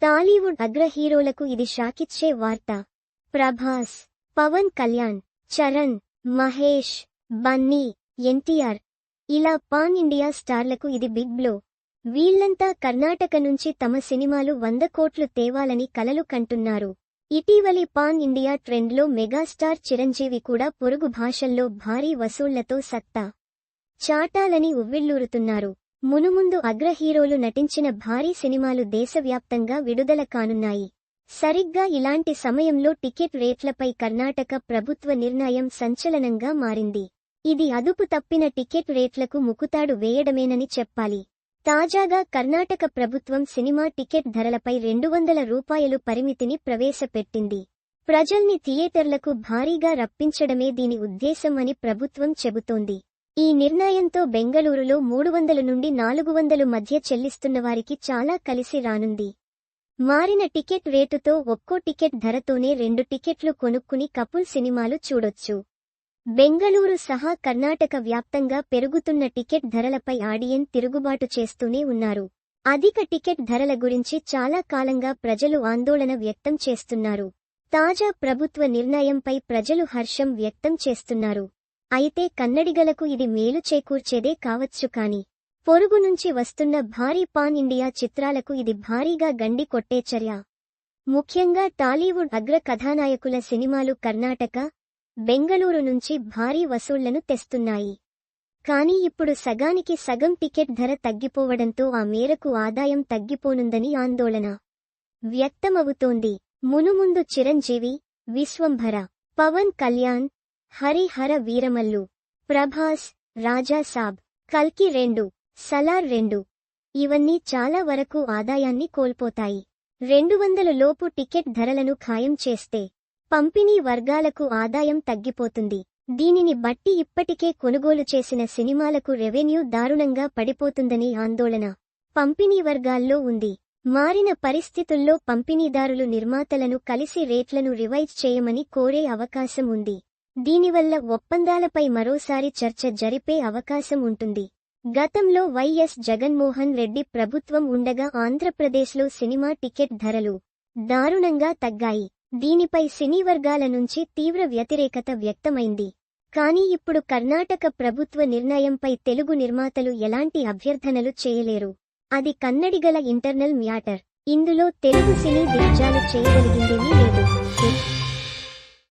టాలీవుడ్ అగ్ర హీరోలకు ఇది షాకిచ్చే వార్త. ప్రభాస్, పవన్ కళ్యాణ్, చరణ్, మహేష్, బన్నీ, ఎన్టీఆర్ ఇలా పాన్ ఇండియా స్టార్లకు ఇది బిగ్ బ్లో. వీళ్లంతా కర్ణాటక నుంచి తమ సినిమాలు 100 కోట్లు తేవాలని కలలు కంటున్నారు. ఇటీవలి పాన్ ఇండియా ట్రెండ్లో మెగాస్టార్ చిరంజీవి కూడా పొరుగు భాషల్లో భారీ వసూళ్లతో సత్తా చాటాలని ఉవ్విళ్లూరుతున్నారు. మునుముందు అగ్ర హీరోలు నటించిన భారీ సినిమాలు దేశవ్యాప్తంగా విడుదల కానున్నాయి. సరిగ్గా ఇలాంటి సమయంలో టికెట్ రేట్లపై కర్ణాటక ప్రభుత్వ నిర్ణయం సంచలనంగా మారింది. ఇది అదుపు తప్పిన టికెట్ రేట్లకు ముకుతాడు వేయడమేనని చెప్పాలి. తాజాగా కర్ణాటక ప్రభుత్వం సినిమా టికెట్ ధరలపై ₹200 పరిమితిని ప్రవేశపెట్టింది. ప్రజల్ని థియేటర్లకు భారీగా రప్పించడమే దీని ఉద్దేశం అని ప్రభుత్వం చెబుతోంది. ఈ నిర్ణయంతో బెంగళూరులో 300 నుండి 400 మధ్య చెల్లిస్తున్నవారికి చాలా కలిసి రానుంది. మారిన టికెట్ రేటుతో ఒక్కో టికెట్ ధరతోనే 2 టికెట్లు కొనుక్కుని కపుల్ సినిమాలు చూడొచ్చు. బెంగళూరు సహా కర్ణాటక వ్యాప్తంగా పెరుగుతున్న టికెట్ ధరలపై ఆడియన్ తిరుగుబాటు చేస్తూనే ఉన్నారు. అధిక టికెట్ ధరల గురించి చాలా కాలంగా ప్రజలు ఆందోళన వ్యక్తం చేస్తున్నారు. తాజా ప్రభుత్వ నిర్ణయంపై ప్రజలు హర్షం వ్యక్తం చేస్తున్నారు. అయితే కన్నడిగలకు ఇది మేలు చేకూర్చేదే కావచ్చు కాని పొరుగు నుంచి వస్తున్న భారీ పాన్ ఇండియా చిత్రాలకు ఇది భారీగా గండి కొట్టే చర్య. ముఖ్యంగా టాలీవుడ్ అగ్ర కథానాయకుల సినిమాలు కర్ణాటక, బెంగళూరు నుంచి భారీ వసూళ్లను తెస్తున్నాయి. కానీ ఇప్పుడు సగానికి సగం టికెట్ ధర తగ్గిపోవడంతో ఆ మేరకు ఆదాయం తగ్గిపోనుందని ఆందోళన వ్యక్తమవుతోంది. మునుముందు చిరంజీవి, విశ్వంభర, పవన్ కళ్యాణ్, హరిహర వీరమల్లు, ప్రభాస్, రాజా సాబ్, కల్కి 2, సలార్ 2 ఇవన్నీ చాలా వరకు ఆదాయాన్ని కోల్పోతాయి. 200 లోపు టికెట్ ధరలను ఖాయం చేస్తే పంపిణీ వర్గాలకు ఆదాయం తగ్గిపోతుంది. దీనిని బట్టి ఇప్పటికే కొనుగోలు చేసిన సినిమాలకు రెవెన్యూ దారుణంగా పడిపోతుందని ఆందోళన పంపిణీ వర్గాల్లో ఉంది. మారిన పరిస్థితుల్లో పంపిణీదారులు నిర్మాతలను కలిసి రేట్లను రివైజ్ చేయమని కోరే అవకాశం ఉంది. దీనివల్ల ఒప్పందాలపై మరోసారి చర్చ జరిపే అవకాశం ఉంటుంది. గతంలో వైఎస్ జగన్మోహన్ రెడ్డి ప్రభుత్వం ఉండగా ఆంధ్రప్రదేశ్లో సినిమా టికెట్ ధరలు దారుణంగా తగ్గాయి. దీనిపై సినీ వర్గాల నుంచి తీవ్ర వ్యతిరేకత వ్యక్తమైంది. కానీ ఇప్పుడు కర్ణాటక ప్రభుత్వ నిర్ణయంపై తెలుగు నిర్మాతలు ఎలాంటి అభ్యర్థనలు చేయలేరు. అది కన్నడిగల ఇంటర్నల్ మ్యాటర్. ఇందులో తెలుగు సినీ దిగ్గజాలు చేయగలిగిందేమీ లేదు.